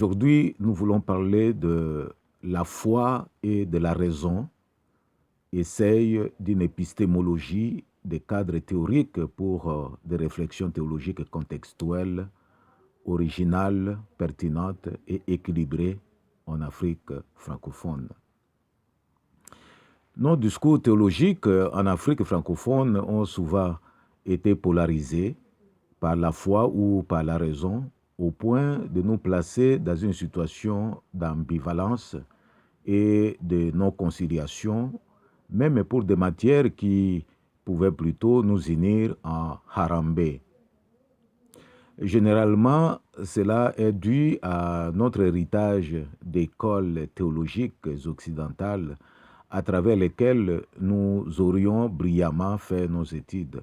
Aujourd'hui, nous voulons parler de la foi et de la raison, essaye d'une épistémologie des cadres théoriques pour des réflexions théologiques contextuelles, originales, pertinentes et équilibrées en Afrique francophone. Nos discours théologiques en Afrique francophone ont souvent été polarisés par la foi ou par la raison, au point de nous placer dans une situation d'ambivalence et de non-conciliation, même pour des matières qui pouvaient plutôt nous unir en harambé. Généralement, cela est dû à notre héritage d'écoles théologiques occidentales à travers lesquelles nous aurions brillamment fait nos études.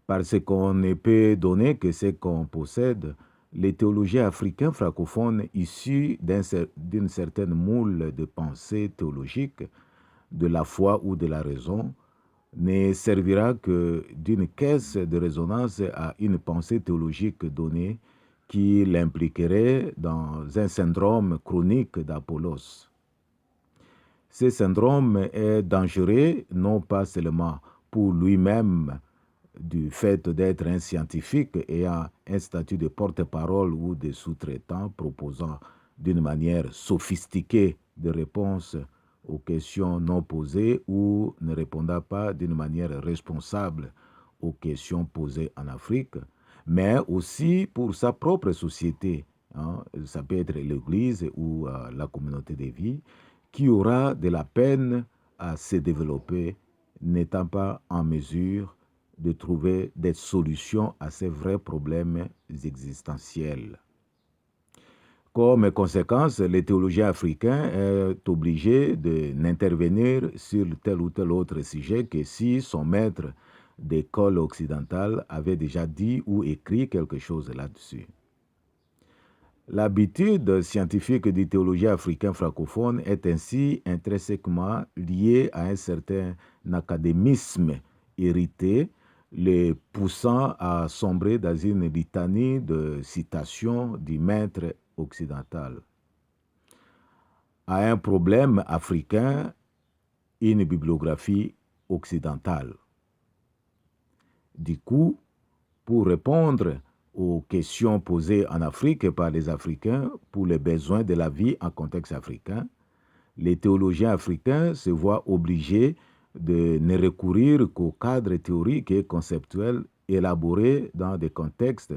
Parce qu'on ne peut donner que ce qu'on possède, les théologiens africains francophones issus d'une certaine moule de pensée théologique, de la foi ou de la raison, ne servira que d'une caisse de résonance à une pensée théologique donnée qui l'impliquerait dans un syndrome chronique d'Apollos. Ce syndrome est dangereux non pas seulement pour lui-même, du fait d'être un scientifique ayant un statut de porte-parole ou de sous-traitant proposant d'une manière sophistiquée des réponses aux questions non posées ou ne répondant pas d'une manière responsable aux questions posées en Afrique, mais aussi pour sa propre société. Ça peut être l'Église ou la communauté de vie, qui aura de la peine à se développer, n'étant pas en mesure de trouver des solutions à ces vrais problèmes existentiels. Comme conséquence, les théologiens africains sont obligés de n'intervenir sur tel ou tel autre sujet que si son maître d'école occidentale avait déjà dit ou écrit quelque chose là-dessus. L'habitude scientifique du théologien africain francophone est ainsi intrinsèquement liée à un certain académisme hérité, les poussant à sombrer dans une litanie de citations du maître occidental. À un problème africain, une bibliographie occidentale. Du coup, pour répondre aux questions posées en Afrique par les Africains pour les besoins de la vie en contexte africain, les théologiens africains se voient obligés de ne recourir qu'aux cadres théoriques et conceptuels élaborés dans des contextes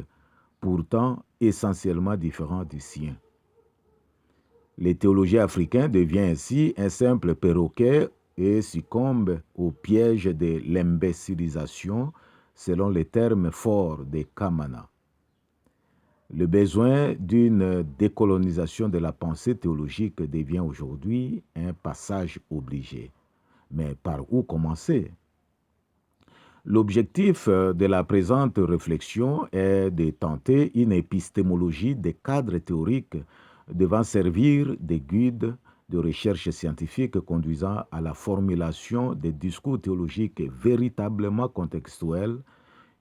pourtant essentiellement différents du sien. Les théologiens africains deviennent ainsi un simple perroquet et succombent au piège de l'imbécilisation selon les termes forts des Kamana. Le besoin d'une décolonisation de la pensée théologique devient aujourd'hui un passage obligé. Mais par où commencer? L'objectif de la présente réflexion est de tenter une épistémologie des cadres théoriques devant servir de guide de recherche scientifique conduisant à la formulation des discours théologiques véritablement contextuels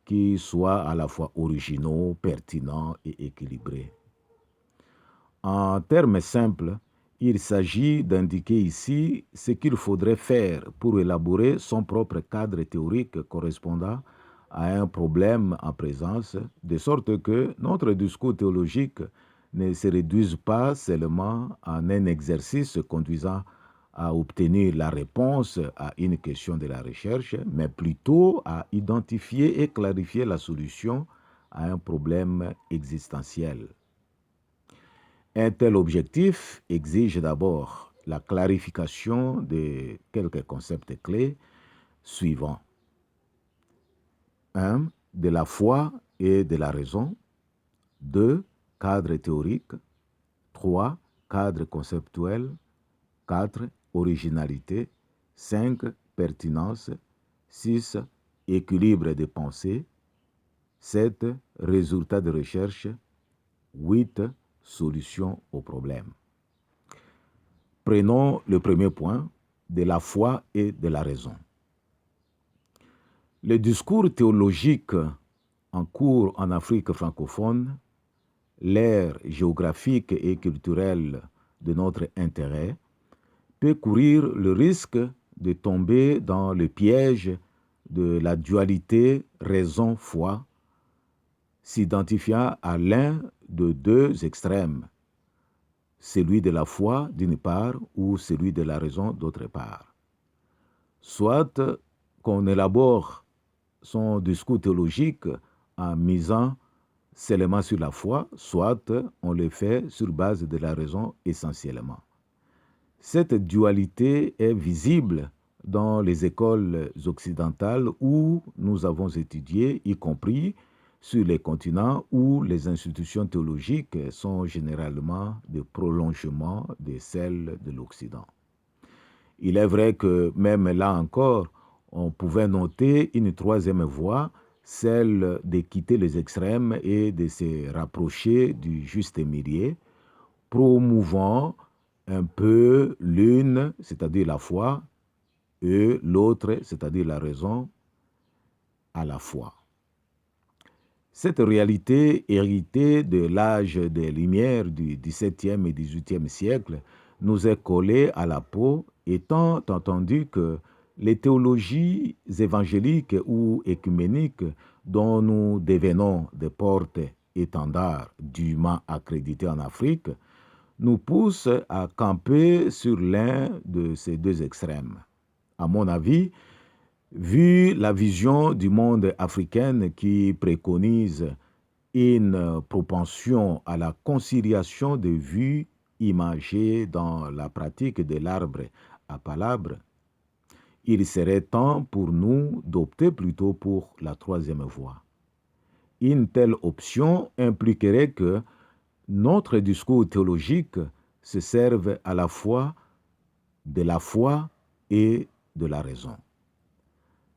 qui soient à la fois originaux, pertinents et équilibrés. En termes simples, il s'agit d'indiquer ici ce qu'il faudrait faire pour élaborer son propre cadre théorique correspondant à un problème en présence, de sorte que notre discours théologique ne se réduise pas seulement en un exercice conduisant à obtenir la réponse à une question de la recherche, mais plutôt à identifier et clarifier la solution à un problème existentiel. Un tel objectif exige d'abord la clarification de quelques concepts clés suivants. 1. De la foi et de la raison. 2. Cadre théorique. 3. Cadre conceptuel. 4. Originalité. 5. Pertinence. 6. Équilibre de pensée. 7. Résultats de recherche. 8. Solution au problème. Prenons le premier point, de la foi et de la raison. Le discours théologique en cours en Afrique francophone, l'aire géographique et culturelle de notre intérêt, peut courir le risque de tomber dans le piège de la dualité raison-foi, s'identifiant à l'un de deux extrêmes, celui de la foi d'une part ou celui de la raison d'autre part. Soit qu'on élabore son discours théologique en misant seulement sur la foi, soit on le fait sur base de la raison essentiellement. Cette dualité est visible dans les écoles occidentales où nous avons étudié, y compris sur les continents où les institutions théologiques sont généralement des prolongements de celles de l'Occident. Il est vrai que même là encore, on pouvait noter une troisième voie, celle de quitter les extrêmes et de se rapprocher du juste milieu, promouvant un peu l'une, c'est-à-dire la foi, et l'autre, c'est-à-dire la raison, à la fois. Cette réalité héritée de l'âge des Lumières du XVIIe et XVIIIe siècle nous est collée à la peau, étant entendu que les théologies évangéliques ou écuméniques dont nous devenons des porte-étendards dûment accrédités en Afrique nous poussent à camper sur l'un de ces deux extrêmes. À mon avis, vu la vision du monde africaine qui préconise une propension à la conciliation des vues imagées dans la pratique de l'arbre à palabre, il serait temps pour nous d'opter plutôt pour la troisième voie. Une telle option impliquerait que notre discours théologique se serve à la fois de la foi et de la raison.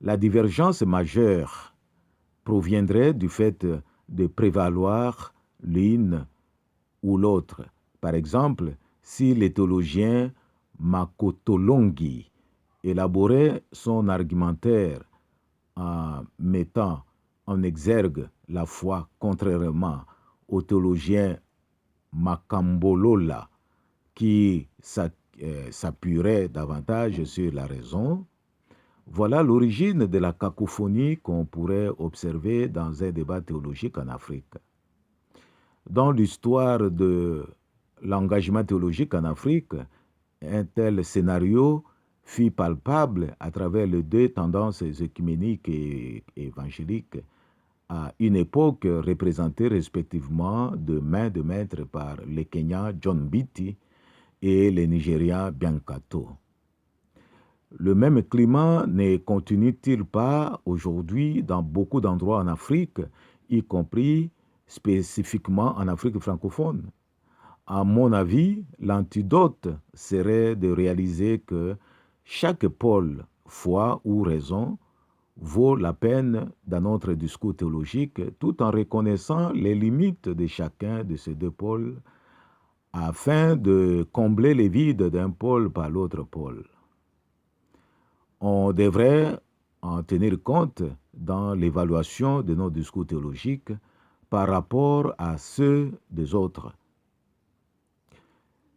La divergence majeure proviendrait du fait de prévaloir l'une ou l'autre. Par exemple, si le théologien Makotolongi élaborait son argumentaire en mettant en exergue la foi contrairement au théologien Makambolola qui s'appuierait davantage sur la raison, voilà l'origine de la cacophonie qu'on pourrait observer dans un débat théologique en Afrique. Dans l'histoire de l'engagement théologique en Afrique, un tel scénario fut palpable à travers les deux tendances œcuméniques et évangéliques à une époque représentée respectivement de main de maître par le Kenyan John Mbiti et le Nigérian Biancato. Le même climat ne continue-t-il pas aujourd'hui dans beaucoup d'endroits en Afrique, y compris spécifiquement en Afrique francophone? À mon avis, l'antidote serait de réaliser que chaque pôle, foi ou raison, vaut la peine dans notre discours théologique tout en reconnaissant les limites de chacun de ces deux pôles afin de combler les vides d'un pôle par l'autre pôle. On devrait en tenir compte dans l'évaluation de nos discours théologiques par rapport à ceux des autres.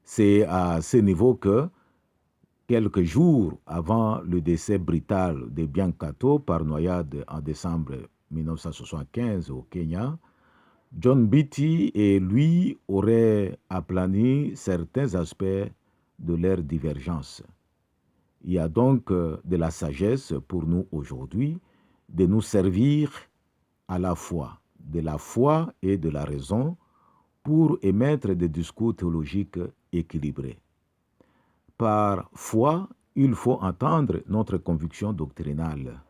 C'est à ce niveau que, quelques jours avant le décès brutal de Biancato par noyade en décembre 1975 au Kenya, John Mbiti et lui auraient aplani certains aspects de leur divergence. Il y a donc de la sagesse pour nous aujourd'hui de nous servir à la fois de la foi et de la raison pour émettre des discours théologiques équilibrés. Par foi, il faut entendre notre conviction doctrinale.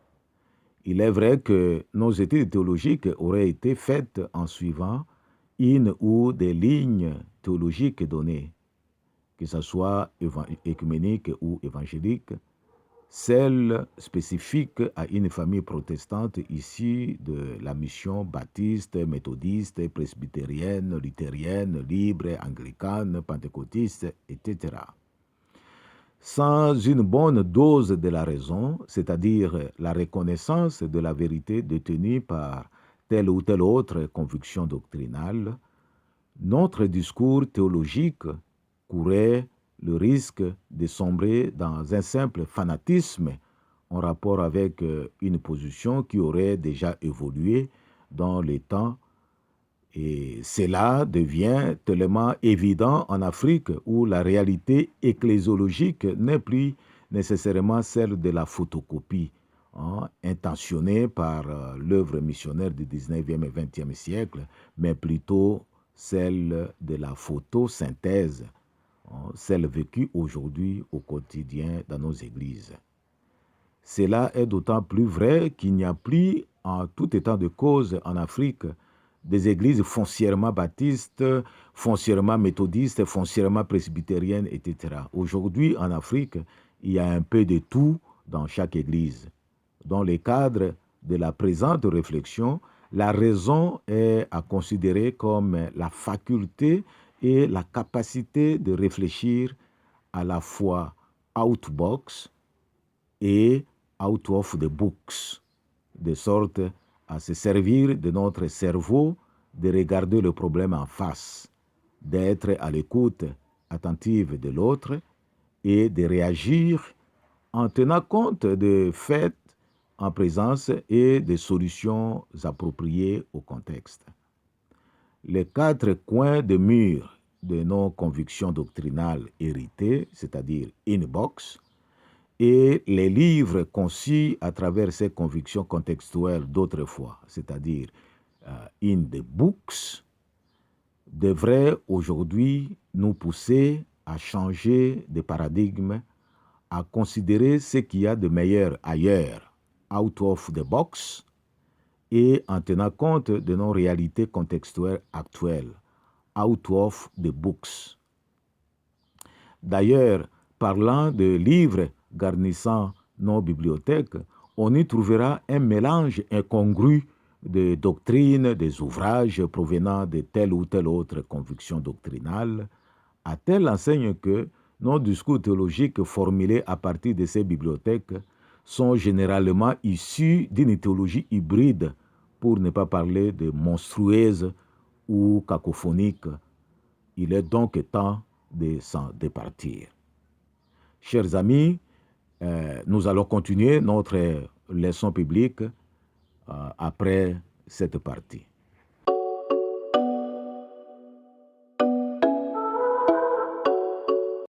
Il est vrai que nos études théologiques auraient été faites en suivant une ou des lignes théologiques données, que ce soit écuménique ou évangélique, celle spécifique à une famille protestante issue de la mission baptiste, méthodiste, presbytérienne, luthérienne, libre, anglicane, pentecôtiste, etc. Sans une bonne dose de la raison, c'est-à-dire la reconnaissance de la vérité détenue par telle ou telle autre conviction doctrinale, notre discours théologique courait le risque de sombrer dans un simple fanatisme en rapport avec une position qui aurait déjà évolué dans les temps. Et cela devient tellement évident en Afrique où la réalité ecclésiologique n'est plus nécessairement celle de la photocopie, intentionnée par l'œuvre missionnaire du 19e et 20e siècle, mais plutôt celle de la photosynthèse, celle vécue aujourd'hui au quotidien dans nos églises. Cela est d'autant plus vrai qu'il n'y a plus, en tout état de cause en Afrique, des églises foncièrement baptistes, foncièrement méthodistes, foncièrement presbytériennes, etc. Aujourd'hui, en Afrique, il y a un peu de tout dans chaque église. Dans le cadre de la présente réflexion, la raison est à considérer comme la faculté et la capacité de réfléchir à la fois outbox et out of the books, de sorte à se servir de notre cerveau, de regarder le problème en face, d'être à l'écoute attentive de l'autre et de réagir en tenant compte des faits en présence et des solutions appropriées au contexte. Les 4 coins de mur de nos convictions doctrinales héritées, c'est-à-dire in-box, et les livres conçus à travers ces convictions contextuelles d'autrefois, c'est-à-dire in the books, devraient aujourd'hui nous pousser à changer de paradigme, à considérer ce qu'il y a de meilleur ailleurs, out of the box, et en tenant compte de nos réalités contextuelles actuelles, out of the books. D'ailleurs, parlant de livres garnissant nos bibliothèques, on y trouvera un mélange incongru de doctrines, des ouvrages provenant de telle ou telle autre conviction doctrinale, à telle enseigne que nos discours théologiques formulés à partir de ces bibliothèques sont généralement issus d'une théologie hybride, pour ne pas parler de monstrueuse ou cacophonique. Il est donc temps de s'en départir. Chers amis, nous allons continuer notre leçon biblique après cette partie.